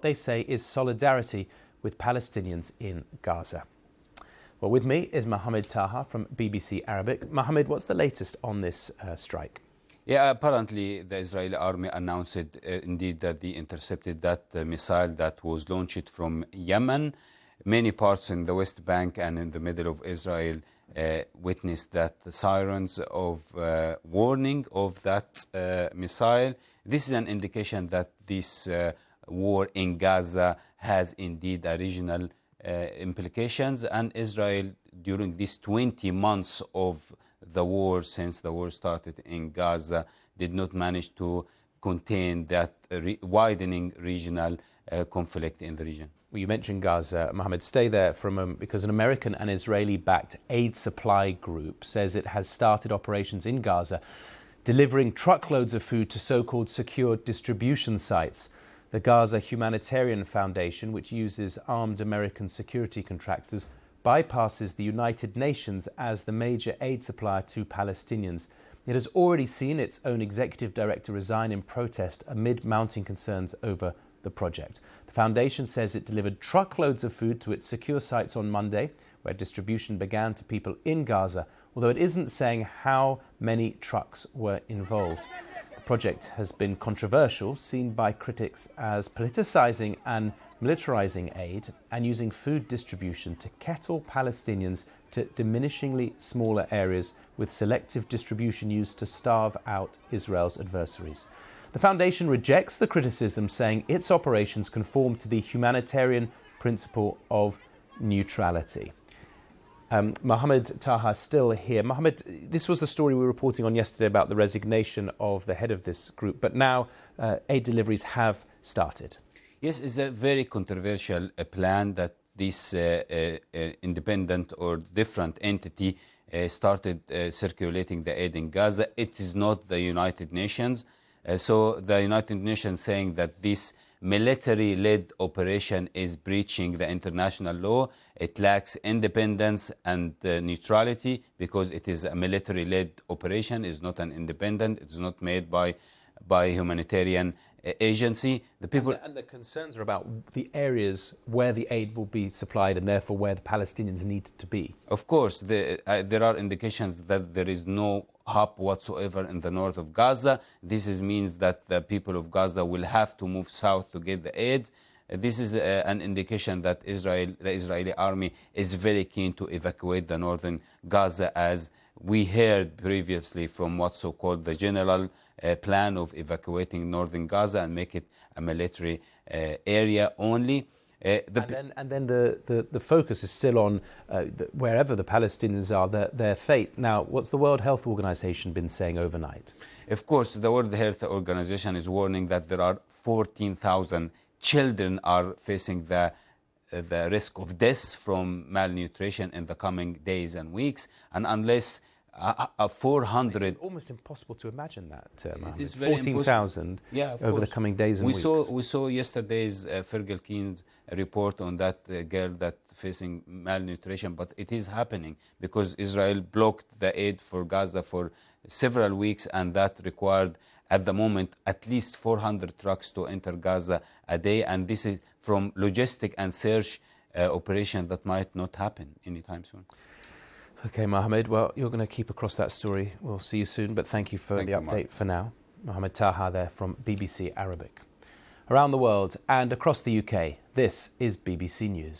they say is solidarity with Palestinians in Gaza. Well, with me is Mohamed Taha from BBC Arabic. Mohamed, what's the latest on this strike? Yeah, apparently the Israeli army announced indeed that they intercepted that missile that was launched from Yemen. Many parts in the West Bank and in the middle of Israel witnessed that the sirens of warning of that missile. This is an indication that this war in Gaza has indeed a regional implications, and Israel during these 20 months of the war, since the war started in Gaza, did not manage to contain that widening regional conflict in the region. Well, you mentioned Gaza. Mohamed, stay there for a moment, because an American and Israeli-backed aid supply group says it has started operations in Gaza, delivering truckloads of food to so-called secure distribution sites. The Gaza Humanitarian Foundation, which uses armed American security contractors, bypasses the United Nations as the major aid supplier to Palestinians. It has already seen its own executive director resign in protest amid mounting concerns over the project. The foundation says it delivered truckloads of food to its secure sites on Monday, where distribution began to people in Gaza, although it isn't saying how many trucks were involved. The project has been controversial, seen by critics as politicizing and militarizing aid and using food distribution to kettle Palestinians to diminishingly smaller areas, with selective distribution used to starve out Israel's adversaries. The foundation rejects the criticism, saying its operations conform to the humanitarian principle of neutrality. Mohamed Taha still here. Mohamed, this was the story we were reporting on yesterday about the resignation of the head of this group, but now aid deliveries have started. Yes, it's a very controversial plan that this independent or different entity started circulating the aid in Gaza. It is not the United Nations. So the United Nations saying that this military-led operation is breaching the international law. It lacks independence and neutrality, because it is a military-led operation. It's not an independent. It's not made by a humanitarian agency. And the concerns are about the areas where the aid will be supplied, and therefore where the Palestinians need to be. Of course, there are indications that there is no hub whatsoever in the north of Gaza. This means that the people of Gaza will have to move south to get the aid. This is an indication that the Israeli army is very keen to evacuate the northern Gaza, as we heard previously from what's so-called the general plan of evacuating northern Gaza and make it a military area only. And then the focus is still on wherever the Palestinians are, their fate. Now, what's the World Health Organization been saying overnight? Of course, the World Health Organization is warning that there are 14,000 children are facing the risk of death from malnutrition in the coming days and weeks, and unless 400... It's almost impossible to imagine that, It is very 14,000 over the coming days and weeks. We saw yesterday's Fergal Keen's report on that girl that facing malnutrition, but it is happening because Israel blocked the aid for Gaza for several weeks, and that required at the moment at least 400 trucks to enter Gaza a day, and this is from logistic and search operation that might not happen anytime soon. Okay, Mohamed, well, you're going to keep across that story. We'll see you soon, but thank you for the update for now. Mohamed Taha there from BBC Arabic. Around the world and across the UK, this is BBC News.